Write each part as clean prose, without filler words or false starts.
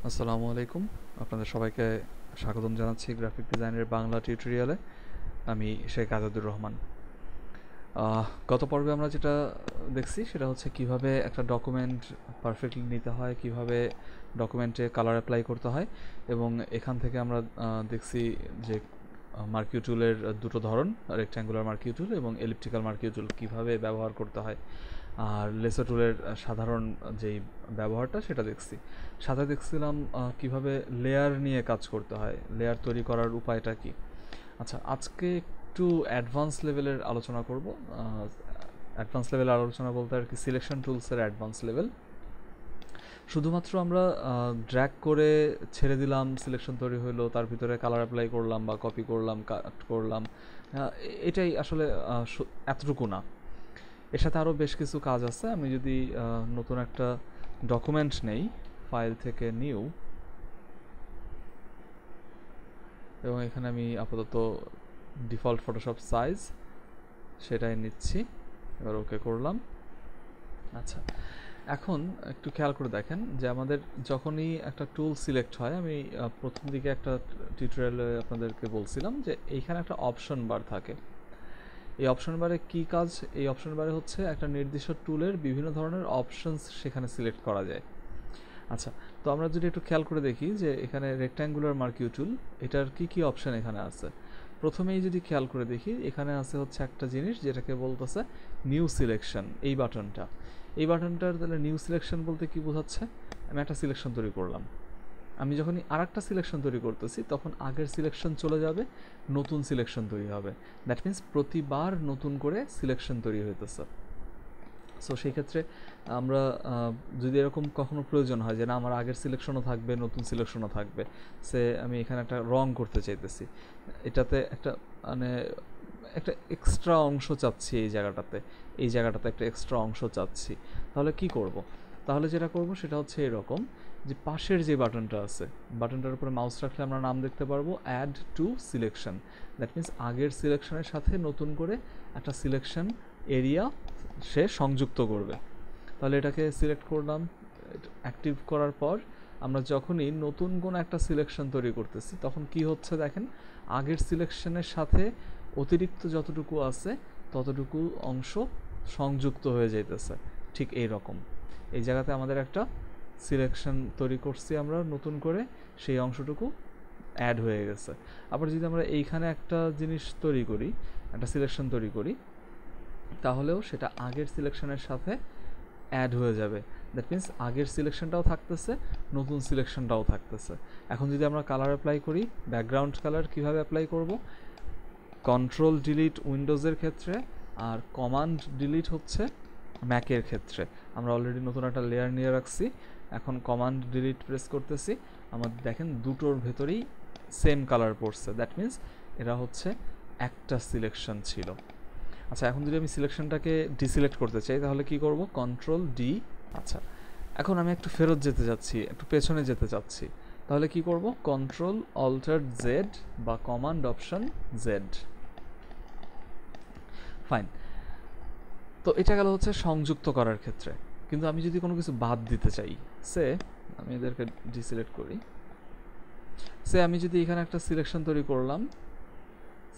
আসসালামু আলাইকুম। আপনাদের সবাইকে স্বাগতম জানাচ্ছি গ্রাফিক ডিজাইনের বাংলা টিউটোরিয়ালে। আমি শেখ আজাদুর রহমান। গত পর্বে আমরা যেটা দেখছি সেটা হচ্ছে কিভাবে একটা ডকুমেন্ট পারফেক্টলি নিতে হয়, কিভাবে ডকুমেন্টে কালার অ্যাপ্লাই করতে হয়, এবং এখান থেকে আমরা দেখছি যে মার্কিউ টুলের দুটো ধরন, রেক্ট্যাঙ্গুলার মার্কিউ টুল এবং এলিপ্টিক্যাল মার্কিউ টুল কীভাবে ব্যবহার করতে হয়। আর লেসো টুলের সাধারণ যেই ব্যবহারটা সেটা দেখছি। সাথে দেখছিলাম কিভাবে লেয়ার নিয়ে কাজ করতে হয়, লেয়ার তৈরি করার উপায়টা কি। আচ্ছা, আজকে একটু অ্যাডভান্স লেভেলের আলোচনা করব। অ্যাডভান্স লেভেলের আলোচনা বলতে আর কি সিলেকশন টুলসের অ্যাডভান্স লেভেল। শুধুমাত্র আমরা ড্র্যাগ করে ছেড়ে দিলাম, সিলেকশন তৈরি হলো, তার ভিতরে কালার অ্যাপ্লাই করলাম বা কপি করলাম, কাট করলাম, এটাই আসলে এতটুকু না। এর সাথে আরও বেশ কিছু কাজ আছে। আমি যদি নতুন একটা ডকুমেন্ট নেই, ফাইল থেকে নিউ, এবং এখানে আমি আপাতত ডিফল্ট ফটোশপ সাইজ সেটাই নিচ্ছি, এবার ওকে করলাম। আচ্ছা, এখন একটু খেয়াল করে দেখেন যে আমাদের যখনই একটা টুল সিলেক্ট হয়, আমি প্রথম দিকে একটা টিউটোরিয়ালে আপনাদেরকে বলছিলাম যে এইখানে একটা অপশন বার থাকে। এই অপশন বারে কী কাজ? এই অপশন বারে হচ্ছে একটা নির্দিষ্ট টুলের বিভিন্ন ধরনের অপশনস সেখানে সিলেক্ট করা যায়। আচ্ছা, তো আমরা যদি একটু খেয়াল করে দেখি যে এখানে রেক্ট্যাঙ্গুলার মার্কিউ টুল, এটার কি কি অপশন এখানে আছে। প্রথমেই যদি খেয়াল করে দেখি, এখানে আছে হচ্ছে একটা জিনিস যেটাকে বলতেছে নিউ সিলেকশন। এই বাটনটা, এই বাটনটার তাহলে নিউ সিলেকশন বলতে কি বোঝাচ্ছে? আমি একটা সিলেকশন তৈরি করলাম, আমি যখনই আর একটা সিলেকশন তৈরি করতেছি তখন আগের সিলেকশন চলে যাবে, নতুন সিলেকশন তৈরি হবে। দ্যাট মিন্স প্রতিবার নতুন করে সিলেকশন তৈরি হইতেছে। সো সেই ক্ষেত্রে আমরা যদি এরকম কখনো প্রয়োজন হয় যে না আমার আগের সিলেকশনও থাকবে, নতুন সিলেকশনও থাকবে, সে আমি এখানে একটা রং করতে চাইতেছি, এটাতে একটা মানে একটা এক্সট্রা অংশ চাচ্ছি, এই জায়গাটাতে একটা এক্সট্রা অংশ চাচ্ছি, তাহলে কি করব? তাহলে যেটা করব সেটা হচ্ছে এরকম যে পাশের যে বাটনটা আছে, বাটনটার উপরে মাউস রাখলে আমরা নাম দেখতে পারবো add to selection. That means আগের সিলেকশনের সাথে নতুন করে একটা সিলেকশন এরিয়া সে সংযুক্ত করবে। তাহলে এটাকে সিলেক্ট করলাম, অ্যাক্টিভ করার পর আমরা যখনই নতুন কোনো একটা সিলেকশন তৈরি করতেছি তখন কি হচ্ছে দেখেন, আগের সিলেকশনের সাথে অতিরিক্ত যতটুকু আছে ততটুকু অংশ সংযুক্ত হয়ে যাইতেছে। ঠিক এই রকম এই জায়গাতে আমাদের একটা সিলেকশন তৈরি করছি আমরা নতুন করে, সেই অংশটুকু অ্যাড হয়ে গেছে। আবার যদি আমরা এইখানে একটা জিনিস তৈরি করি, একটা সিলেকশন তৈরি করি, তাহলেও সেটা আগের সিলেকশনের সাথে অ্যাড হয়ে যাবে। দ্যাট মিন্স আগের সিলেকশনটাও থাকতেছে, নতুন সিলেকশনটাও থাকতেছে। এখন যদি আমরা কালার অ্যাপ্লাই করি, ব্যাকগ্রাউন্ড কালার কীভাবে অ্যাপ্লাই করব? কন্ট্রোল ডিলিট উইন্ডোজের ক্ষেত্রে, আর কমান্ড ডিলিট হচ্ছে ম্যাকের ক্ষেত্রে। আমরা অলরেডি নতুন একটা লেয়ার নিয়ে রাখছি, এখন কমান্ড ডিলিট প্রেস করতেছি, আমাদের দেখেন দুটোর ভেতরেই সেম কালার পড়ছে। দ্যাট মিন্স এরা হচ্ছে একটা সিলেকশন ছিল। আচ্ছা, এখন যদি আমি সিলেকশনটাকে ডিসিলেক্ট করতে চাই তাহলে কি করব? Control D. আচ্ছা, এখন আমি একটু ফেরত যেতে যাচ্ছি, একটু পেছনে যেতে চাচ্ছি, তাহলে কি করব? কন্ট্রোল অল্টার জেড বা কমান্ড অপশন জেড। ফাইন। তো এটা গেল হচ্ছে সংযুক্ত করার ক্ষেত্রে। কিন্তু আমি যদি কোনো কিছু বাদ দিতে চাই, সে আমি এদেরকে ডিসিলেক্ট করি, সে আমি যদি এখানে একটা সিলেকশন তৈরি করলাম,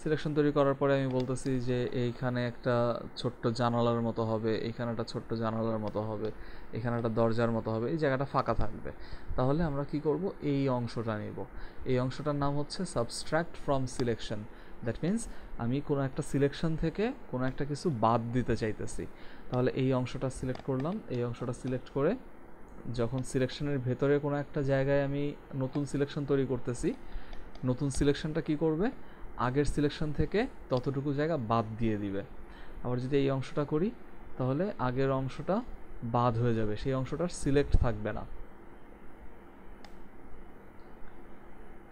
সিলেকশন তৈরি করার পরে আমি বলতেছি যে এইখানে একটা ছোট্ট জানালার মতো হবে, এইখানে একটা ছোট্ট জানালার মতো হবে, এখানে একটা দরজার মতো হবে, এই জায়গাটা ফাঁকা থাকবে। তাহলে আমরা কি করব? এই অংশটা নিব। এই অংশটার নাম হচ্ছে subtract from selection. That means আমি কোনো একটা সিলেকশন থেকে কোনো একটা কিছু বাদ দিতে চাইতেছি। তাহলে এই অংশটা সিলেক্ট করলাম, এই অংশটা সিলেক্ট করে যখন সিলেকশনের ভেতরে কোনো একটা জায়গায় আমি নতুন সিলেকশন তৈরি করতেছি, নতুন সিলেকশনটা কি করবে? আগের সিলেকশন থেকে ততটুকু জায়গা বাদ দিয়ে দিবে। আবার যদি এই অংশটা করি তাহলে আগের অংশটা বাদ হয়ে যাবে, সেই অংশটার সিলেক্ট থাকবে না,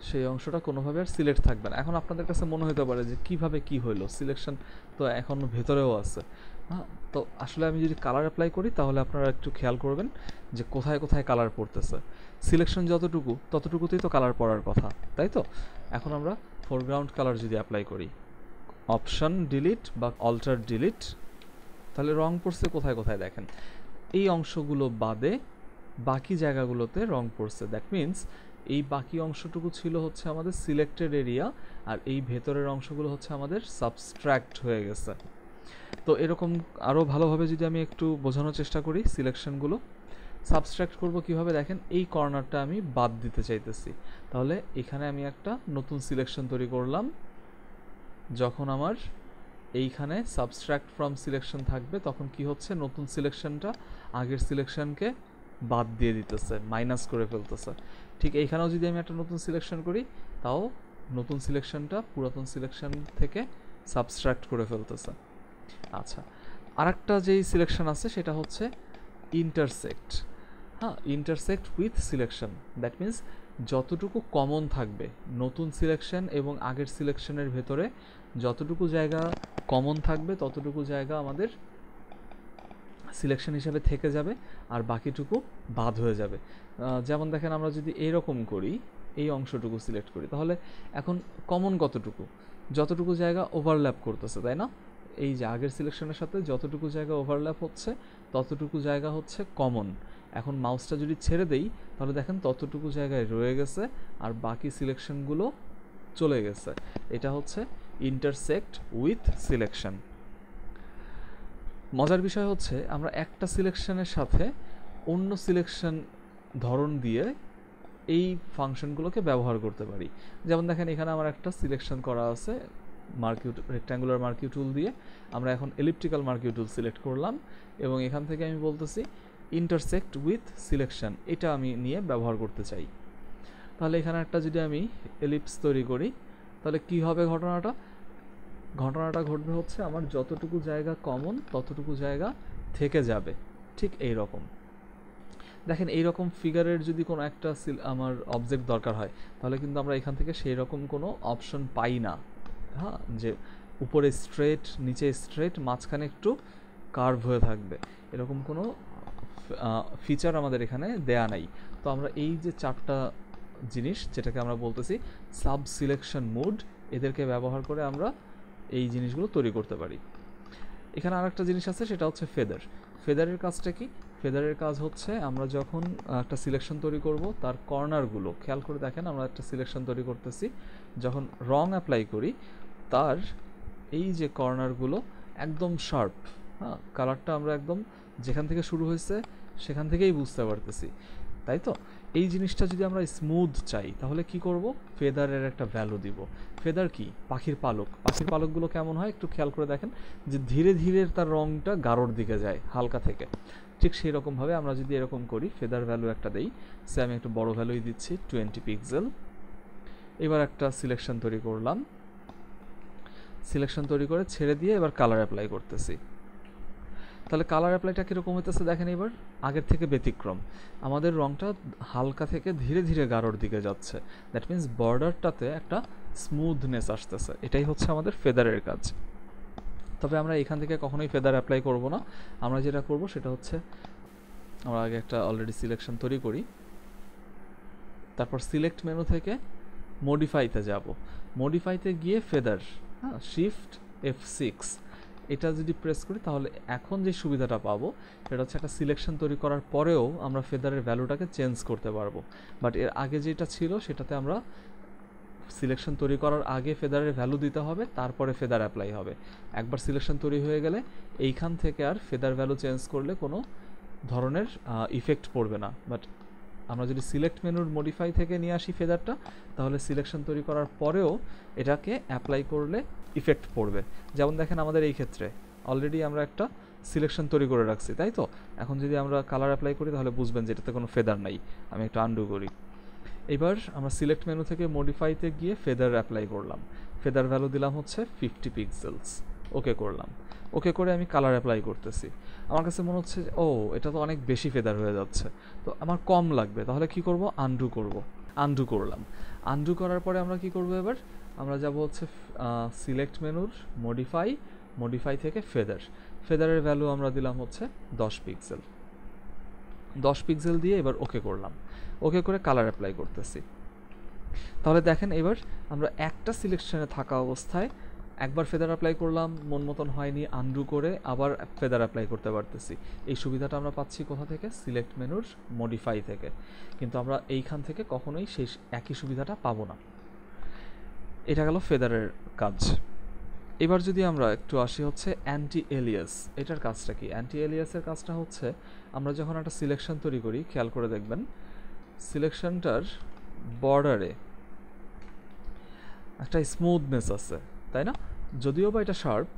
সেই অংশটা কোনোভাবে আর সিলেক্ট থাকবে না। এখন আপনাদের কাছে মনে হতে পারে যে কিভাবে কি হইলো, সিলেকশন তো এখনও ভেতরেও আছে। হ্যাঁ, তো আসলে আমি যদি কালার অ্যাপ্লাই করি তাহলে আপনারা একটু খেয়াল করবেন যে কোথায় কোথায় কালার পড়তেছে। সিলেকশন যতটুকু ততটুকুতেই তো কালার পড়ার কথা, তাই তো? এখন আমরা ফোরগ্রাউন্ড কালার যদি অ্যাপ্লাই করি, অপশন ডিলিট বা অল্টার ডিলিট, তাহলে রং পড়ছে কোথায় কোথায় দেখেন, এই অংশগুলো বাদে বাকি জায়গাগুলোতে রং পড়ছে। দ্যাট মিন্স এই বাকি অংশটুকু ছিল হচ্ছে আমাদের সিলেক্টেড এরিয়া, আর এই ভেতরের অংশগুলো হচ্ছে আমাদের সাবস্ট্র্যাক্ট হয়ে গেছে। তো এরকম আরও ভালোভাবে যদি আমি একটু বোঝানোর চেষ্টা করি, সিলেকশনগুলো সাবস্ট্রাক্ট করব কিভাবে, দেখেন এই কর্নারটা আমি বাদ দিতে চাইতেছি, তাহলে এখানে আমি একটা নতুন সিলেকশন তৈরি করলাম। যখন আমার এইখানে সাবস্ট্রাক্ট ফ্রম সিলেকশন থাকবে তখন কি হচ্ছে, নতুন সিলেকশনটা আগের সিলেকশনকে বাদ দিয়ে দিতেছে, মাইনাস করে ফেলতেছে। ঠিক এইখানেও যদি আমি একটা নতুন সিলেকশন করি, তাও নতুন সিলেকশনটা পুরাতন সিলেকশন থেকে সাবস্ট্রাক্ট করে ফেলতেছে। আচ্ছা, আরেকটা যেই সিলেকশন আছে সেটা হচ্ছে ইন্টারসেক্ট। হ্যাঁ, intersect with selection, that means যতটুকু কমন থাকবে নতুন সিলেকশন এবং আগের সিলেকশনের ভেতরে যতটুকু জায়গা কমন থাকবে ততটুকু জায়গা আমাদের সিলেকশন হিসাবে থেকে যাবে, আর বাকিটুকু বাদ হয়ে যাবে। যেমন দেখেন, আমরা যদি এইরকম করি, এই অংশটুকু সিলেক্ট করি, তাহলে এখন কমন কতটুকু, যতটুকু জায়গা ওভারল্যাপ করতেছে, তাই না? এই যে আগের সিলেকশনের সাথে যতটুকু জায়গা ওভারল্যাপ হচ্ছে ততটুকু জায়গা হচ্ছে কমন। এখন মাউসটা যদি ছেড়ে দেই তাহলে দেখেন ততটুকু জায়গায় রয়ে গেছে আর বাকি সিলেকশনগুলো চলে গেছে। এটা হচ্ছে ইন্টারসেক্ট উইথ সিলেকশন। মজার বিষয় হচ্ছে আমরা একটা সিলেকশনের সাথে অন্য সিলেকশন ধরন দিয়ে এই ফাংশনগুলোকে ব্যবহার করতে পারি। যেমন দেখেন, এখানে আমার একটা সিলেকশন করা আছে মার্কিউ রেক্ট্যাঙ্গুলার মার্কিউ টুল দিয়ে। আমরা এখন এলিপ্টিক্যাল মার্কিউ টুল সিলেক্ট করলাম এবং এখান থেকে আমি বলতেছি ইন্টারসেক্ট উইথ সিলেকশন, এটা আমি নিয়ে ব্যবহার করতে চাই। তাহলে এখানে একটা যদি আমি এলিপস তৈরি করি তাহলে কি হবে ঘটনাটা ঘটবে হচ্ছে আমার যতটুকু জায়গা কমন ততটুকু জায়গা থেকে যাবে। ঠিক এই রকম দেখেন, এইরকম ফিগারের যদি কোনো একটা আমার অবজেক্ট দরকার হয় তাহলে কিন্তু আমরা এখান থেকে সেই রকম কোনো অপশন পাই না। হ্যাঁ, যে উপরে স্ট্রেট, নিচে স্ট্রেট, মাঝখানে একটু কার্ভ হয়ে থাকবে, এরকম কোনো ফিচার আমাদের এখানে দেয়া নাই। তো আমরা এই যে চারটা জিনিস, যেটাকে আমরা বলতেছি সাব সিলেকশন মোড, এদেরকে ব্যবহার করে আমরা এই জিনিসগুলো তৈরি করতে পারি। এখানে আরেকটা জিনিস আছে, সেটা হচ্ছে ফেদার। ফেদারের কাজটা কি? ফেদারের কাজ হচ্ছে আমরা যখন একটা সিলেকশন তৈরি করব তার কর্নারগুলো খেয়াল করে দেখেন, আমরা একটা সিলেকশন তৈরি করতেছি, যখন রং অ্যাপ্লাই করি তার এই যে কর্নারগুলো একদম শার্প, হ্যাঁ, কালারটা আমরা একদম যেখান থেকে শুরু হয়েছে সেখান থেকেই বুঝতে পারতেছি, তাই তো? এই জিনিসটা যদি আমরা স্মুথ চাই তাহলে কি করব? ফেদারের একটা ভ্যালু দিব। ফেদার কি? পাখির পালক। পাখির পালকগুলো কেমন হয় একটু খেয়াল করে দেখেন, যে ধীরে ধীরে তার রংটা গাঢ়র দিকে যায় হালকা থেকে। ঠিক সেই রকমভাবে আমরা যদি এরকম করি, ফেদার ভ্যালু একটা দেই, সে আমি একটু বড় ভ্যালুই দিচ্ছি 20 পিক্সেল। এবার একটা সিলেকশন তৈরি করলাম, সিলেকশন তৈরি করে ছেড়ে দিয়ে এবার কালার অ্যাপ্লাই করতেছি। তাহলে কালার অ্যাপ্লাইটা কীরকম হইতেছে দেখেন, এবার আগের থেকে ব্যতিক্রম, আমাদের রংটা হালকা থেকে ধীরে ধীরে গাঢ়র দিকে যাচ্ছে। দ্যাট মিন্স বর্ডারটাতে একটা স্মুথনেস আসতেছে। এটাই হচ্ছে আমাদের ফেদারের কাজ। তবে আমরা এখান থেকে কখনোই ফেদার অ্যাপ্লাই করব না। আমরা যেটা করব সেটা হচ্ছে, আমরা আগে একটা অলরেডি সিলেকশন তৈরি করি, তারপর সিলেক্ট মেনু থেকে মডিফাইতে যাব। মডিফাইতে গিয়ে ফেদার, হ্যাঁ, শিফট F6 এটা যদি প্রেস করি তাহলে এখন যে সুবিধাটা পাবো সেটা হচ্ছে একটা সিলেকশন তৈরি করার পরেও আমরা ফেদারের ভ্যালুটাকে চেঞ্জ করতে পারবো। বাট এর আগে যেটা ছিল সেটাতে আমরা সিলেকশন তৈরি করার আগে ফেদারের ভ্যালু দিতে হবে, তারপরে ফেদার অ্যাপ্লাই হবে। একবার সিলেকশন তৈরি হয়ে গেলে এইখান থেকে আর ফেদার ভ্যালু চেঞ্জ করলে কোনো ধরনের ইফেক্ট পড়বে না। বাট আমরা যদি সিলেক্ট মেনুর মডিফাই থেকে নিয়ে আসি ফেদারটা, তাহলে সিলেকশন তৈরি করার পরেও এটাকে অ্যাপ্লাই করলে ইফেক্ট পড়বে। যেমন দেখেন, আমাদের এই ক্ষেত্রে অলরেডি আমরা একটা সিলেকশন তৈরি করে রাখছি, তাই তো? এখন যদি আমরা কালার অ্যাপ্লাই করি তাহলে বুঝবেন যে এটাতে কোনো ফেদার নাই। আমি একটু আনডু করি। এবার আমরা সিলেক্ট মেনু থেকে মডিফাইতে গিয়ে ফেদার অ্যাপ্লাই করলাম, ফেদার ভ্যালু দিলাম হচ্ছে 50 পিক্সেলস, ওকে করলাম। ওকে করে আমি কালার অ্যাপ্লাই করতেছি। আমার কাছে মনে হচ্ছে ও এটা তো অনেক বেশি ফেদার হয়ে যাচ্ছে, তো আমার কম লাগবে, তাহলে কি করব? আনডু করব। আনডু করলাম। আনডু করার পরে আমরা কি করব? এবার আমরা যাব হচ্ছে সিলেক্ট মেনুর মডিফাই থেকে ফেদারের ভ্যালু আমরা দিলাম হচ্ছে 10 পিক্সেল। 10 পিক্সেল দিয়ে এবার ওকে করলাম। ওকে করে কালার অ্যাপ্লাই করতেছি। তাহলে দেখেন, এবার আমরা একটা সিলেকশনে থাকা অবস্থায় একবার ফেদার অ্যাপ্লাই করলাম, মন মতন হয়নি, আনডু করে আবার ফেদার অ্যাপ্লাই করতে পারতেছি। এই সুবিধাটা আমরা পাচ্ছি কোথা থেকে? সিলেক্ট মেনুর মডিফাই থেকে। কিন্তু আমরা এইখান থেকে কখনোই সেই একই সুবিধাটা পাবো না। এটা গেল ফেদারের কাজ। এবার যদি আমরা একটু আসি হচ্ছে অ্যান্টি এলিয়াস। এটার কাজটা কি? অ্যান্টি এলিয়াসের কাজটা হচ্ছে আমরা যখন একটা সিলেকশন তৈরি করি, খেয়াল করে দেখবেন সিলেকশনটার বর্ডারে একটা স্মুথনেস আছে, তাই না? যদিও বা এটা শার্প,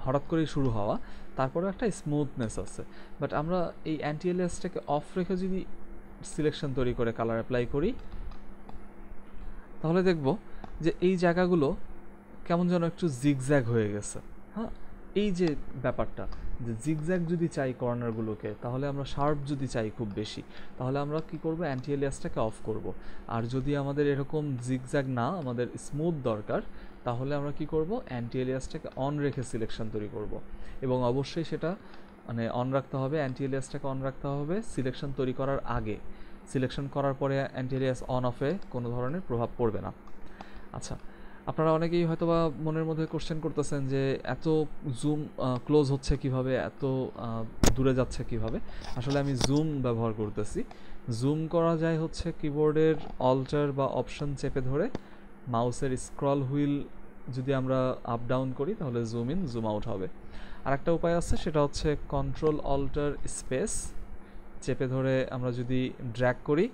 হঠাৎ করেই শুরু হওয়া, তারপরে একটা স্মুথনেস আছে। বাট আমরা এই অ্যান্টি এলিয়াসটাকে অফ রেখে যদি সিলেকশন তৈরি করে কালার অ্যাপ্লাই করি, তাহলে দেখব যে এই জায়গাগুলো কেমন যেন একটু জিগজ্যাগ হয়ে গেছে। হ্যাঁ, এই যে ব্যাপারটা, যে জিগজ্যাগ যদি চাই কর্নারগুলোকে, তাহলে আমরা শার্প যদি চাই খুব বেশি, তাহলে আমরা কি করব? অ্যান্টি এলিয়াসটাকে অফ করব। আর যদি আমাদের এরকম জিগজ্যাগ না, আমাদের স্মুথ দরকার, তাহলে আমরা কি করব? অ্যান্টি এলিয়াসটাকে অন রেখে সিলেকশন তৈরি করব। এবং অবশ্যই সেটা মানে অন রাখতে হবে, অ্যান্টি এলিয়াসটাকে অন রাখতে হবে সিলেকশন তৈরি করার আগে। সিলেকশন করার পরে অ্যান্টি এলিয়াস অন অফে কোনো ধরনের প্রভাব পড়বে না। আচ্ছা, আপনারা অনেকেই হয়তো বা মনের মধ্যে কোশ্চেন করতেছেন যে এত জুম ক্লোজ হচ্ছে কিভাবে, এত দূরে যাচ্ছে কিভাবে? আসলে আমি জুম ব্যবহার করতেছি। জুম করা যায় হচ্ছে কিবোর্ডের অল্টার বা অপশন চেপে ধরে, মাউসের স্ক্রল হুইল যদি আমরা আপ ডাউন করি তাহলে জুম ইন জুম আউট হবে। আর একটা উপায় আছে, সেটা হচ্ছে কন্ট্রোল অল্টার স্পেস চেপে ধরে আমরা যদি ড্র্যাগ করি,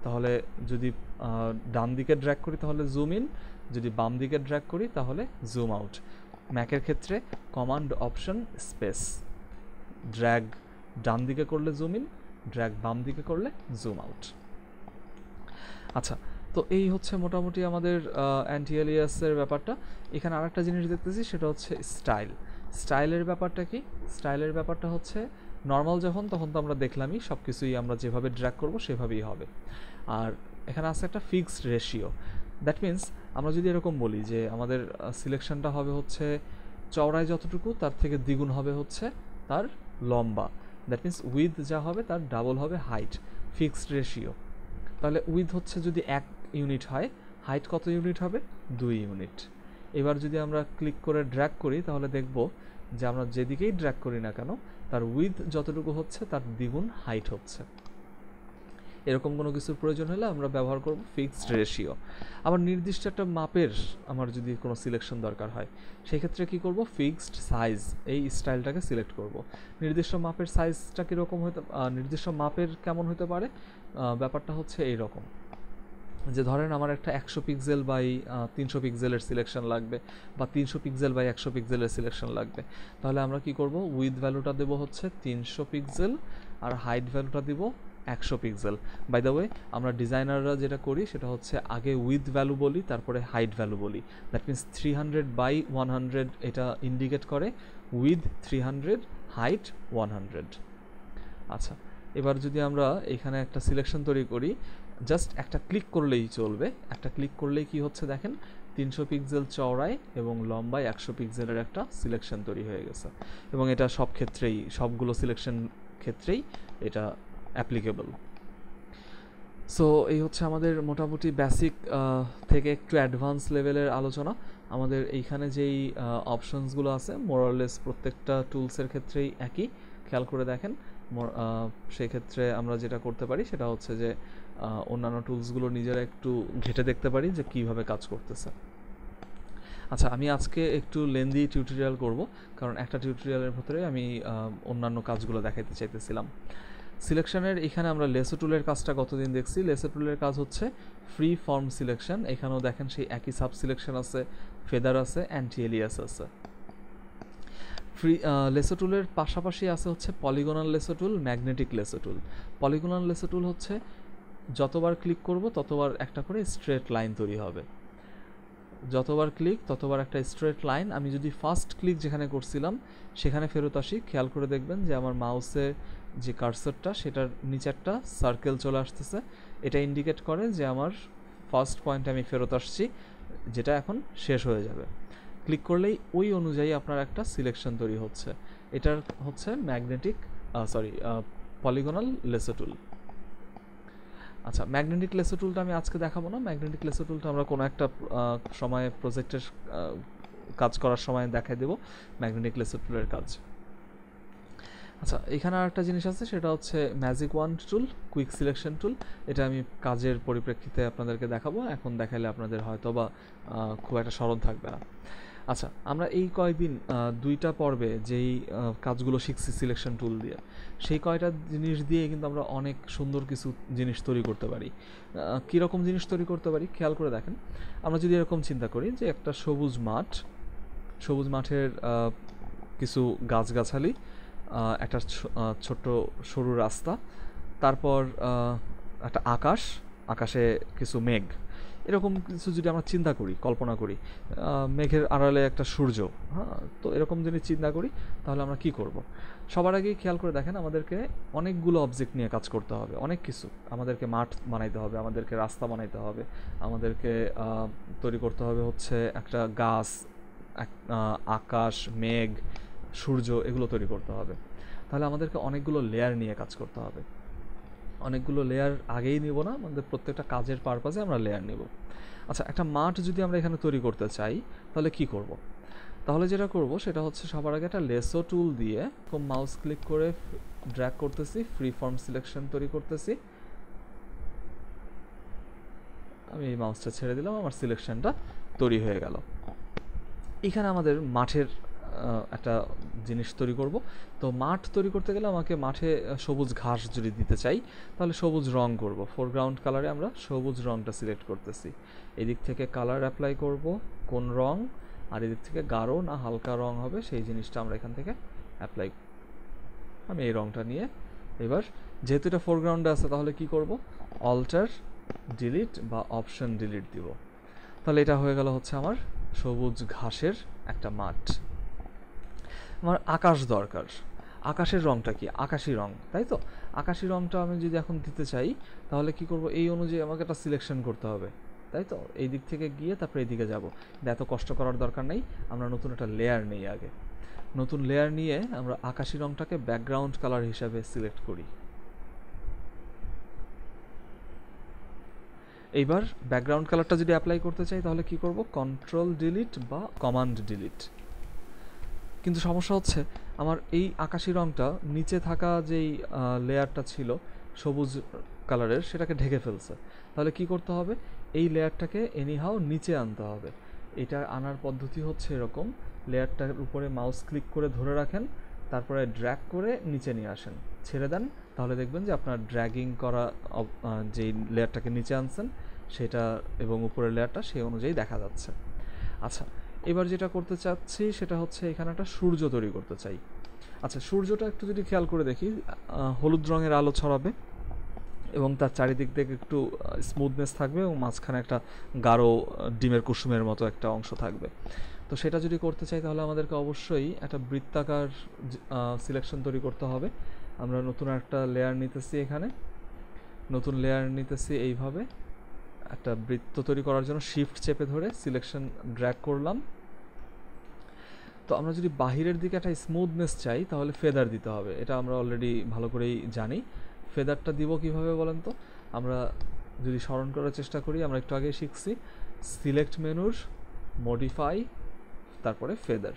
তাহলে যদি ডান দিকে ড্র্যাগ করি তাহলে জুম ইন, যদি বাম দিকে ড্র্যাগ করি তাহলে জুম আউট। ম্যাকের ক্ষেত্রে কমান্ড অপশন স্পেস, ড্র্যাগ ডান দিকে করলে জুম ইন, ড্র্যাগ বাম দিকে করলে জুম আউট। আচ্ছা, তো এই হচ্ছে মোটামুটি আমাদের অ্যান্টি এলিয়াসের ব্যাপারটা। এখানে আরেকটা জিনিস দেখতেছি, সেটা হচ্ছে স্টাইল। স্টাইলের ব্যাপারটা কি? স্টাইলের ব্যাপারটা হচ্ছে নর্মাল যখন, তখন তো আমরা দেখলামই সব কিছুই আমরা যেভাবে ড্র্যাগ করব সেভাবেই হবে। আর এখানে আছে একটা ফিক্সড রেশিও। দ্যাট মিন্স আমরা যদি এরকম বলি যে আমাদের সিলেকশনটা হবে হচ্ছে চওড়ায় যতটুকু, তার থেকে দ্বিগুণ হবে হচ্ছে তার লম্বা। দ্যাট মিন্স উইথ যা হবে তার ডাবল হবে হাইট, ফিক্সড রেশিও। তাহলে উইথ হচ্ছে যদি 1 ইউনিট হয়, হাইট কত ইউনিট হবে? 2 ইউনিট। এবার যদি আমরা ক্লিক করে ড্র্যাগ করি, তাহলে দেখব যে আমরা যেদিকেই ড্র্যাগ করি না কেন, তার উইথ যতটুকু হচ্ছে তার দ্বিগুণ হাইট হচ্ছে। এরকম কোনো কিছুর প্রয়োজন হলে আমরা ব্যবহার করব ফিক্সড রেশিও। আবার নির্দিষ্ট একটা মাপের আমার যদি কোনো সিলেকশন দরকার হয়, সেই ক্ষেত্রে কী করব? ফিক্সড সাইজ, এই স্টাইলটাকে সিলেক্ট করব। নির্দিষ্ট মাপের সাইজটা কীরকম হতে, নির্দিষ্ট মাপের কেমন হতে পারে? ব্যাপারটা হচ্ছে এই রকম, যে ধরেন আমার একটা 100 পিক্সেল বাই 300 পিক্সেলের সিলেকশন লাগবে, বা 300 পিক্সেল বাই 100 পিক্সেলের সিলেকশন লাগবে। তাহলে আমরা কি করব? উইথ ভ্যালুটা দেবো হচ্ছে 300 পিক্সেল, আর হাইট ভ্যালুটা দিব 100 পিক্সেল। বাই দ্য ওয়ে, আমরা ডিজাইনাররা যেটা করি সেটা হচ্ছে আগে উইথ ভ্যালু বলি, তারপরে হাইট ভ্যালু বলি। দ্যাট মিন্স 300 বাই 100 এটা ইন্ডিকেট করে উইথ 300, হাইট 100। আচ্ছা, এবার যদি আমরা এখানে একটা সিলেকশন তৈরি করি, জাস্ট একটা ক্লিক করলেই চলবে। একটা ক্লিক করলেই কি হচ্ছে দেখেন, 300 পিক্সেল চওড়ায় এবং লম্বায় 100 পিক্সেলের একটা সিলেকশন তৈরি হয়ে গেছে। এবং এটা সব ক্ষেত্রেই, সবগুলো সিলেকশন ক্ষেত্রেই এটা অ্যাপ্লিকেবল। সো এই হচ্ছে আমাদের মোটামুটি বেসিক থেকে একটু অ্যাডভান্স লেভেলের আলোচনা। আমাদের এইখানে যেই অপশনসগুলো আছে মোরালেস প্রত্যেকটা টুলসের ক্ষেত্রেই একই, খেয়াল করে দেখেন। সেই ক্ষেত্রে আমরা যেটা করতে পারি সেটা হচ্ছে যে অন্যান্য টুলসগুলো নিজেরা একটু ঘেঁটে দেখতে পারি যে কীভাবে কাজ করতেছে। আচ্ছা, আমি আজকে একটু লেন্দি টিউটোরিয়াল করব, কারণ একটা টিউটোরিয়ালের ভেতরে আমি অন্যান্য কাজগুলো দেখাতে চাইতেছিলাম। সিলেকশনের এখানে আমরা লেসো টুলের কাজটা কতদিন দেখছি। লেসো টুলের কাজ হচ্ছে ফ্রি ফর্ম সিলেকশন। এখানেও দেখেন সেই একই সাব সিলেকশন আছে, ফেদার আছে, অ্যান্টি এলিয়াস আছে। ফ্রি লেসো টুলের পাশাপাশি আছে হচ্ছে পলিগনাল লেসো টুল, ম্যাগনেটিক লেসো টুল। পলিগনাল লেসো টুল হচ্ছে যতবার ক্লিক করব ততবার একটা করে স্ট্রেট লাইন তৈরি হবে, যতবার ক্লিক ততবার একটা স্ট্রেট লাইন। আমি যদি ফার্স্ট ক্লিক যেখানে করছিলাম সেখানে ফেরত আসি, খেয়াল করে দেখবেন যে আমার মাউসের যে কার্সরটা সেটার নিচে একটা সার্কেল চলে আসতেছে। এটা ইন্ডিকেট করে যে আমার ফার্স্ট পয়েন্টে আমি ফেরত আসছি, যেটা এখন শেষ হয়ে যাবে। ক্লিক করলেই ওই অনুযায়ী আপনার একটা সিলেকশন তৈরি হচ্ছে। এটার হচ্ছে ম্যাগনেটিক পলিগনাল লেসো টুল। আচ্ছা, ম্যাগনেটিক লেসো টুলটা আমি আজকে দেখাবো না। ম্যাগনেটিক লেসো টুলটা আমরা কোনো একটা সময়ে প্রজেক্টের কাজ করার সময় দেখাই দেবো ম্যাগনেটিক লেসো টুলের কাজ। আচ্ছা, এখানে আরেকটা জিনিস আছে, সেটা হচ্ছে ম্যাজিক ওয়ান্ড টুল, কুইক সিলেকশন টুল। এটা আমি কাজের পরিপ্রেক্ষিতে আপনাদেরকে দেখাবো, এখন দেখাইলে আপনাদের হয়তো বা খুব একটা স্মরণ থাকবে না। আচ্ছা, আমরা এই কয়দিন 2টা পর্বে যেই কাজগুলো শিখছি সিলেকশন টুল দিয়ে, সেই কয়টা জিনিস দিয়ে কিন্তু আমরা অনেক সুন্দর কিছু জিনিস তৈরি করতে পারি। কীরকম জিনিস তৈরি করতে পারি খেয়াল করে দেখেন। আমরা যদি এরকম চিন্তা করি যে একটা সবুজ মাঠের কিছু গাছগাছালি, একটা ছোট্ট সরু রাস্তা, তারপর একটা আকাশে কিছু মেঘ, এরকম কিছু যদি আমরা চিন্তা করি, কল্পনা করি, মেঘের আড়ালে একটা সূর্য, হ্যাঁ, তো এরকম যদি চিন্তা করি, তাহলে আমরা কি করব? সবার আগে খেয়াল করে দেখেন, আমাদেরকে অনেকগুলো অবজেক্ট নিয়ে কাজ করতে হবে, অনেক কিছু। আমাদেরকে মাঠ বানাইতে হবে, আমাদেরকে রাস্তা বানাইতে হবে, আমাদেরকে তৈরি করতে হবে হচ্ছে একটা গাছ, আকাশ, মেঘ, সূর্য, এগুলো তৈরি করতে হবে। তাহলে আমাদেরকে অনেকগুলো লেয়ার নিয়ে কাজ করতে হবে। অনেকগুলো লেয়ার আগেই নিব না, আমাদের প্রত্যেকটা কাজের পারপাসে আমরা লেয়ার নিব। আচ্ছা, একটা মাঠ যদি আমরা এখানে তৈরি করতে চাই, তাহলে কি করব? তাহলে যেটা করব সেটা হচ্ছে সবার আগে একটা লেসো টুল দিয়ে মাউস ক্লিক করে ড্র্যাগ করতেছি, ফ্রি ফর্ম সিলেকশন তৈরি করতেছি। আমি এই মাউসটা ছেড়ে দিলাম, আমার সিলেকশনটা তৈরি হয়ে গেল। এখানে আমাদের মাঠের একটা জিনিস তৈরি করব। তো মাঠ তৈরি করতে গেলে আমাকে মাঠে সবুজ ঘাস যদি দিতে চাই, তাহলে সবুজ রং করব। ফোরগ্রাউন্ড কালারে আমরা সবুজ রংটা সিলেক্ট করতেছি। এদিক থেকে কালার অ্যাপ্লাই করব, কোন রং, আর এদিক থেকে গাঢ় না হালকা রং হবে সেই জিনিসটা আমরা এখান থেকে অ্যাপ্লাই। আমি এই রংটা নিয়ে এবার, যেহেতু এটা ফোরগ্রাউন্ডে আছে, তাহলে কি করব? অল্টার ডিলিট বা অপশন ডিলিট দিব। তাহলে এটা হয়ে গেল হচ্ছে আমার সবুজ ঘাসের একটা মাঠ। আমার আকাশ দরকার। আকাশের রংটা কি? আকাশি রং, তাই তো? আকাশি রংটা আমি যদি এখন দিতে চাই, তাহলে কি করব? এই অনুযায়ী আমাকে একটা সিলেকশন করতে হবে, তাই তো? এই দিক থেকে গিয়ে তারপরে এই দিকে যাব। এত কষ্ট করার দরকার নেই, আমরা নতুন একটা লেয়ার নেই আগে। নতুন লেয়ার নিয়ে আমরা আকাশি রংটাকে ব্যাকগ্রাউন্ড কালার হিসাবে সিলেক্ট করি। এইবার ব্যাকগ্রাউন্ড কালারটা যদি অ্যাপ্লাই করতে চাই, তাহলে কি করব? কন্ট্রোল ডিলিট বা কমান্ড ডিলিট। কিন্তু সমস্যা হচ্ছে, আমার এই আকাশি রংটা নিচে থাকা যেই লেয়ারটা ছিল সবুজ কালারের, সেটাকে ঢেকে ফেলছে। তাহলে কি করতে হবে? এই লেয়ারটাকে এনিহাও নিচে আনতে হবে। এটা আনার পদ্ধতি হচ্ছে এরকম, লেয়ারটার উপরে মাউস ক্লিক করে ধরে রাখেন, তারপরে ড্র্যাগ করে নিচে নিয়ে আসেন, ছেড়ে দেন, তাহলে দেখবেন যে আপনার ড্র্যাগিং করা যেই লেয়ারটাকে নিচে আনছেন সেটা এবং উপরের লেয়ারটা সেই অনুযায়ী দেখা যাচ্ছে। আচ্ছা, এবার যেটা করতে চাচ্ছি সেটা হচ্ছে এখানে একটা সূর্য তৈরি করতে চাই। আচ্ছা, সূর্যটা একটু যদি খেয়াল করে দেখি, হলুদ রঙের আলো ছড়াবে এবং তার চারিদিক থেকে একটু স্মুথনেস থাকবে এবং মাঝখানে একটা গাঢ় ডিমের কুসুমের মতো একটা অংশ থাকবে। তো সেটা যদি করতে চাই, তাহলে আমাদেরকে অবশ্যই একটা বৃত্তাকার সিলেকশন তৈরি করতে হবে। আমরা নতুন একটা লেয়ার নিতেছি, এখানে নতুন লেয়ার নিতেছি, এইভাবে একটা বৃত্ত তৈরি করার জন্য শিফট চেপে ধরে সিলেকশন ড্র্যাগ করলাম। তো আমরা যদি বাহিরের দিকে একটা স্মুথনেস চাই, তাহলে ফেদার দিতে হবে। এটা আমরা অলরেডি ভালো করেই জানি। ফেদারটা দিব কিভাবে বলেন তো? আমরা যদি স্মরণ করার চেষ্টা করি, আমরা একটু আগে শিখছি সিলেক্ট মেনুর মডিফাই, তারপরে ফেদার।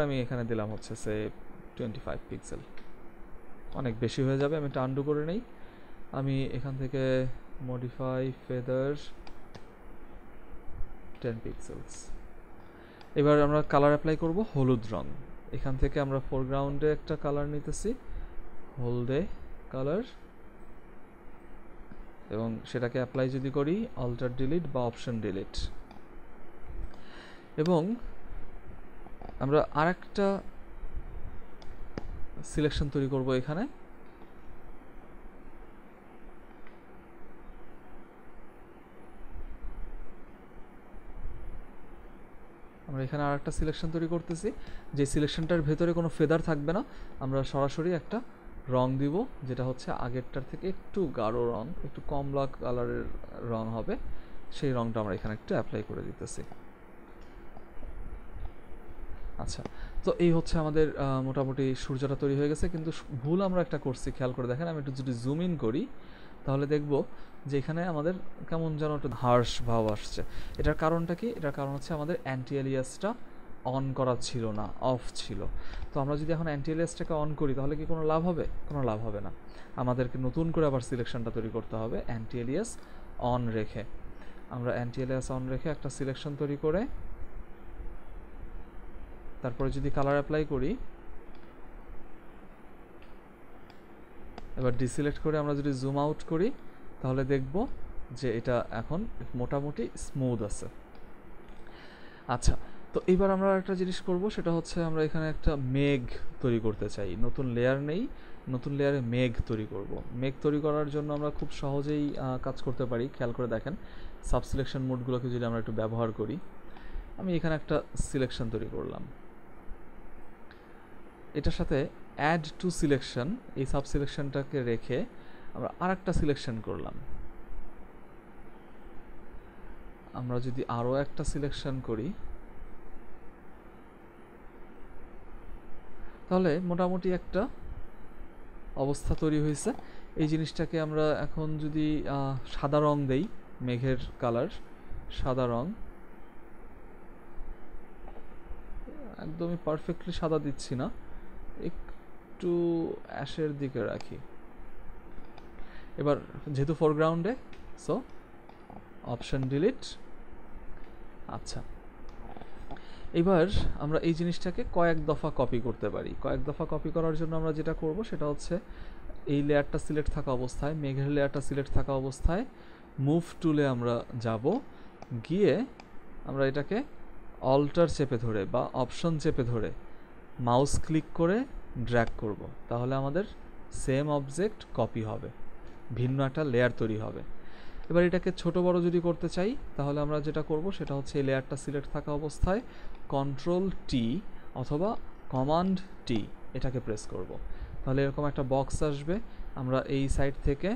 আমি এখানে দিলাম হচ্ছে সে 25 পিক্সেল, অনেক বেশি হয়ে যাবে, আমি এটা আনডু করে নেই। আমি এখান থেকে মডিফাই ফেদার 10 পিক্সেলস। এবার আমরা কালার অ্যাপ্লাই করব হলুদ রং। এখান থেকে আমরা ফোরগ্রাউন্ডে একটা কালার নিতেছি, হলদে কালার, এবং সেটাকে অ্যাপ্লাই যদি করি অল্টার ডিলিট বা অপশন ডিলিট, এবং আমরা আরেকটা সিলেকশন তৈরি করব এখানে। আমরা এখানে আরেকটা সিলেকশন তৈরি করতেছি, যে সিলেকশনটার ভেতরে কোনো ফেদার থাকবে না, আমরা সরাসরি একটা রং দিব, যেটা হচ্ছে আগেরটার থেকে একটু গাঢ় রং, একটু কমলা কালারের রং হবে। সেই রংটা আমরা এখানে একটু অ্যাপ্লাই করে দিতেছি। আচ্ছা, তো এই হচ্ছে আমাদের মোটামুটি সূর্যটা তৈরি হয়ে গেছে। কিন্তু ভুল আমরা একটা করছি, খেয়াল করে দেখেন। আমি একটু যদি জুম ইন করি, তাহলে দেখব যে এখানে আমাদের কেমন যেন একটা হার্শ ভাব আসছে। এটার কারণটা কি? এটার কারণ হচ্ছে আমাদের অ্যান্টি এলিয়াসটা অন করা ছিল না, অফ ছিল। তো আমরা যদি এখন অ্যান্টি এলিয়াসটাকে অন করি তাহলে কি কোনো লাভ হবে? কোনো লাভ হবে না। আমাদেরকে নতুন করে আবার সিলেকশনটা তৈরি করতে হবে অ্যান্টি এলিয়াস অন রেখে। আমরা অ্যান্টি এলিয়াস অন রেখে একটা সিলেকশন তৈরি করে তারপরে যদি কালার অ্যাপ্লাই করি, এবার ডিসিলেক্ট করে আমরা যদি জুম আউট করি তাহলে দেখব যে এটা এখন মোটামুটি স্মুথ আছে। আচ্ছা, তো এবার আমরা একটা জিনিস করব, সেটা হচ্ছে আমরা এখানে একটা মেঘ তৈরি করতে চাই। নতুন লেয়ার নেই, নতুন লেয়ারে মেঘ তৈরি করব। মেঘ তৈরি করার জন্য আমরা খুব সহজেই কাজ করতে পারি। খেয়াল করে দেখেন, সাব সিলেকশন মোডগুলোকে যদি আমরা একটু ব্যবহার করি, আমি এখানে একটা সিলেকশন তৈরি করলাম। এটার সাথে অ্যাড টু সিলেকশন, এই সাব সিলেকশনটাকে রেখে আমরা আরেকটা সিলেকশন করলাম। আমরা যদি আরও একটা সিলেকশন করি তাহলে মোটামুটি একটা অবস্থা তৈরি হয়েছে। এই জিনিসটাকে আমরা এখন যদি সাদা রং দেই, মেঘের কালার সাদা রং, একদমই পারফেক্টলি সাদা দিচ্ছি না, একটু অ্যাশের দিকে রাখি। এবার যেহেতু ফোরগ্রাউন্ডে, সো অপশন ডিলিট। আচ্ছা, এবার আমরা এই জিনিসটাকে কয়েক দফা কপি করতে পারি। কয়েক দফা কপি করার জন্য আমরা যেটা করব সেটা হচ্ছে এই লেয়ারটা সিলেক্ট থাকা অবস্থায়, মেঘের লেয়ারটা সিলেক্ট থাকা অবস্থায় মুভ টুলে আমরা যাব, গিয়ে আমরা এটাকে অল্টার চেপে ধরে বা অপশন চেপে ধরে মাউস ক্লিক করে ড্র্যাগ করব। তাহলে আমাদের সেম অবজেক্ট কপি হবে, ভিন্ন একটা লেয়ার তৈরি হবে। এবার এটাকে ছোট বড় যদি করতে চাই তাহলে আমরা যেটা করব সেটা হচ্ছে এই লেয়ারটা সিলেক্ট থাকা অবস্থায় কন্ট্রোল টি অথবা কমান্ড টি এটাকে প্রেস করব। তাহলে এরকম একটা বক্স আসবে। আমরা এই সাইড থেকে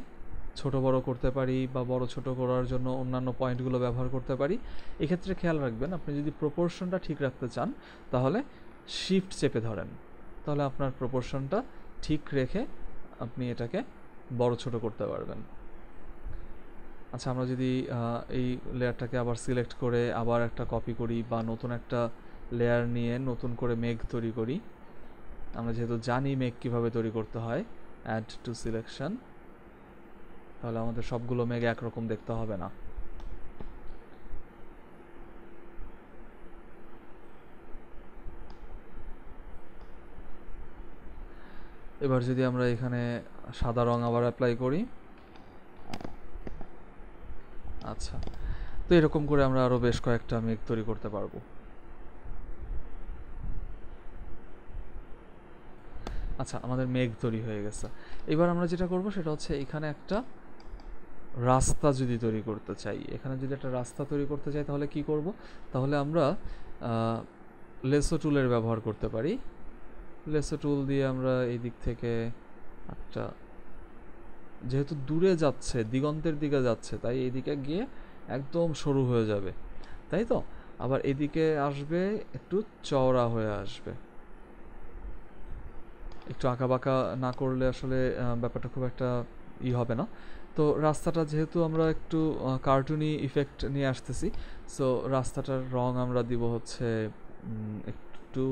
ছোট বড় করতে পারি বা বড় ছোট করার জন্য অন্যান্য পয়েন্টগুলো ব্যবহার করতে পারি। এক্ষেত্রে খেয়াল রাখবেন, আপনি যদি প্রপোর্শনটা ঠিক রাখতে চান তাহলে শিফট চেপে ধরেন, তাহলে আপনার প্রপোর্শনটা ঠিক রেখে আপনি এটাকে বড় ছোট করতে পারবেন। আচ্ছা, আমরা যদি এই লেয়ারটাকে আবার সিলেক্ট করে আবার একটা কপি করি বা নতুন একটা লেয়ার নিয়ে নতুন করে মেঘ তৈরি করি, আমরা যেহেতু জানি মেঘ কীভাবে তৈরি করতে হয়, অ্যাড টু সিলেকশন, তাহলে আমাদের সবগুলো মেঘ একরকম দেখতে হবে না। এবার যদি আমরা এখানে সাদা রং আবার অ্যাপ্লাই করি, আচ্ছা, তো এরকম করে আমরা আরও বেশ কয়েকটা মেঘ তৈরি করতে পারবো। আচ্ছা, আমাদের মেঘ তৈরি হয়ে গেছে। এবার আমরা যেটা করব সেটা হচ্ছে এখানে একটা রাস্তা যদি তৈরি করতে চাই, এখানে যদি একটা রাস্তা তৈরি করতে চাই তাহলে কি করব? তাহলে আমরা লেসো টুলের ব্যবহার করতে পারি। লেসো টুল দিয়ে আমরা এই দিক থেকে একটা, যেহেতু দূরে যাচ্ছে, দিগন্তের দিকে যাচ্ছে, তাই এইদিকে গিয়ে একদম সরু হয়ে যাবে, তাই তো? আবার এদিকে আসবে একটু চওড়া হয়ে আসবে। একটু আঁকাবাঁকা না করলে আসলে ব্যাপারটা খুব একটা হবে না। তো রাস্তাটা যেহেতু আমরা একটু কার্টুনি ইফেক্ট নিয়ে আসতেছি, সো রাস্তাটার রং আমরা দিব হচ্ছে একটু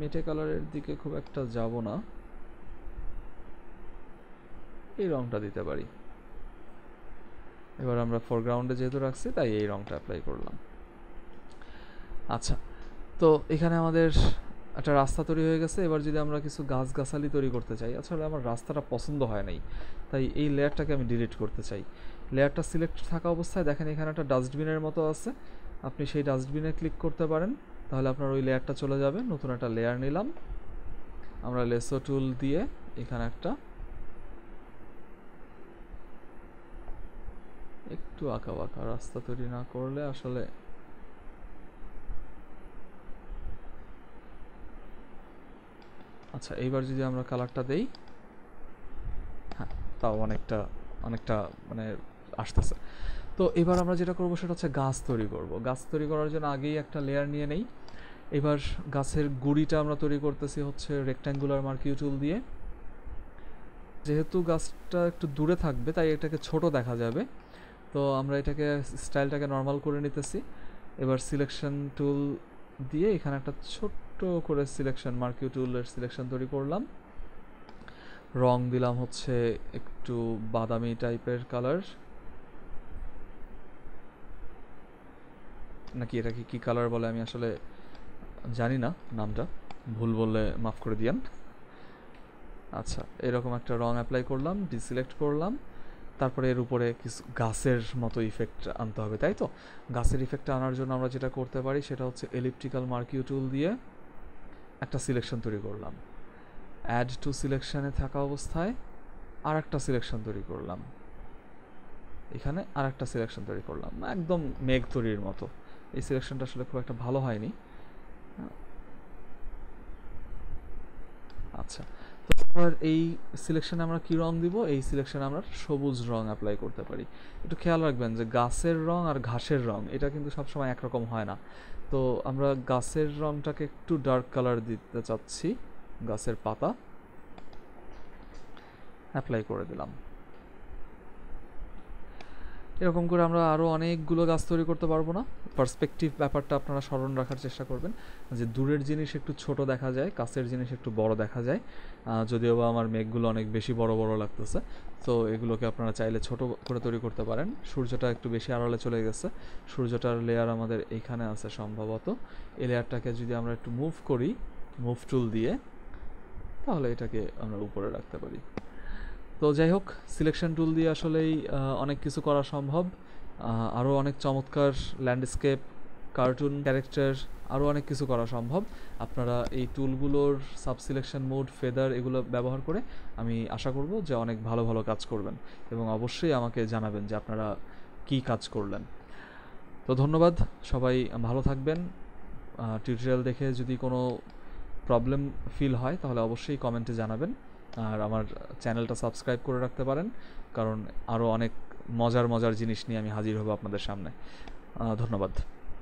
মেটে কালারের দিকে, খুব একটা যাব না, এই রংটা দিতে পারি। এবার আমরা ফোরগ্রাউন্ডে যেহেতু রাখছি তাই এই রংটা অ্যাপ্লাই করলাম। আচ্ছা, তো এখানে আমাদের একটা রাস্তা তৈরি হয়ে গেছে। এবার যদি আমরা কিছু গাছগাছালি তৈরি করতে চাই, আসলে আমার রাস্তাটা পছন্দ হয় নাই, তাই এই লেয়ারটাকে আমি ডিলিট করতে চাই। লেয়ারটা সিলেক্ট থাকা অবস্থায় দেখেন এখানে একটা ডাস্টবিনের মতো আছে, আপনি সেই ডাস্টবিনে ক্লিক করতে পারেন, তাহলে আপনার ওই লেয়ারটা চলে যাবে। নতুন একটা লেয়ার নিলাম আমরা লেসো টুল দিয়ে, এখানে একটা একটু আঁকা বাঁকা রাস্তা তৈরি না করলে আসলে, আচ্ছা, এইবার যদি আমরা কালারটা দেই, হ্যাঁ, তাও অনেকটা অনেকটা মানে আসতেছে। তো এবার আমরা যেটা করব সেটা হচ্ছে গাছ তৈরি করব। গাছ তৈরি করার জন্য আগেই একটা লেয়ার নিয়ে নেই। এবার গাছের গুঁড়িটা আমরা তৈরি করতেছি হচ্ছে রেক্ট্যাঙ্গুলার মার্কিউ টুল দিয়ে। যেহেতু গাছটা একটু দূরে থাকবে তাই এটাকে ছোট দেখা যাবে, তো আমরা এটাকে স্টাইলটাকে নর্মাল করে নিতেছি। এবার সিলেকশন টুল দিয়ে এখানে একটা ছোট্ট করে সিলেকশন মার্কিউ টুলের সিলেকশন তৈরি করলাম। রং দিলাম হচ্ছে একটু বাদামি টাইপের কালার, নাকি এটাকে কি কালার বলে আমি আসলে জানি না, নামটা ভুল বললে মাফ করে দিয়েন। আচ্ছা, এরকম একটা রং অ্যাপ্লাই করলাম, ডিসিলেক্ট করলাম। তারপরে এর উপরে কিছু গাছের মতো ইফেক্ট আনতে হবে, তাই তো? গাছের ইফেক্ট আনার জন্য আমরা যেটা করতে পারি সেটা হচ্ছে এলিপ্টিক্যাল মার্কিউ টুল দিয়ে একটা সিলেকশন তৈরি করলাম। অ্যাড টু সিলেকশনে থাকা অবস্থায় আর একটা সিলেকশন তৈরি করলাম, এখানে আর একটা সিলেকশন তৈরি করলাম, একদম মেঘ তৈরির মতো। এই সিলেকশনটা আসলে খুব একটা ভালো হয়নি। আচ্ছা, তো এবার এই সিলেকশনে আমরা কি রং দিব? এই সিলেকশনে আমরা সবুজ রং অ্যাপ্লাই করতে পারি। একটু খেয়াল রাখবেন যে গাছের রং আর ঘাসের রং এটা কিন্তু সবসময় একরকম হয় না। তো আমরা গাছের রংটাকে একটু ডার্ক কালার দিতে চাচ্ছি, গাছের পাতা অ্যাপ্লাই করে দিলাম। এরকম করে আমরা আরও অনেকগুলো গাছ তৈরি করতে পারবো না? পার্সপেক্টিভ ব্যাপারটা আপনারা স্মরণ রাখার চেষ্টা করবেন, যে দূরের জিনিস একটু ছোট দেখা যায়, কাছের জিনিস একটু বড় দেখা যায়। যদিও বা আমার মেঘগুলো অনেক বেশি বড় বড় লাগতেছে, তো এগুলোকে আপনারা চাইলে ছোট করে তৈরি করতে পারেন। সূর্যটা একটু বেশি আড়ালে চলে গেছে, সূর্যটার লেয়ার আমাদের এইখানে আছে সম্ভবত। এই লেয়ারটাকে যদি আমরা একটু মুভ করি মুভ টুল দিয়ে, তাহলে এটাকে আমরা উপরে রাখতে পারি। তো যাই হোক, সিলেকশন টুল দিয়ে আসলেই অনেক কিছু করা সম্ভব। আরও অনেক চমৎকার ল্যান্ডস্কেপ, কার্টুন ক্যারেক্টার, আরও অনেক কিছু করা সম্ভব। আপনারা এই টুলগুলোর সাব সিলেকশন মোড, ফেদার এগুলো ব্যবহার করে আমি আশা করব যে অনেক ভালো ভালো কাজ করবেন, এবং অবশ্যই আমাকে জানাবেন যে আপনারা কি কাজ করলেন। তো ধন্যবাদ, সবাই ভালো থাকবেন। টিউটোরিয়াল দেখে যদি কোনো প্রবলেম ফিল হয় তাহলে অবশ্যই কমেন্টে জানাবেন, আর আমার চ্যানেলটা সাবস্ক্রাইব করে রাখতে পারেন, কারণ আরও অনেক মজার মজার জিনিস নিয়ে আমি হাজির হব আপনাদের সামনে। ধন্যবাদ।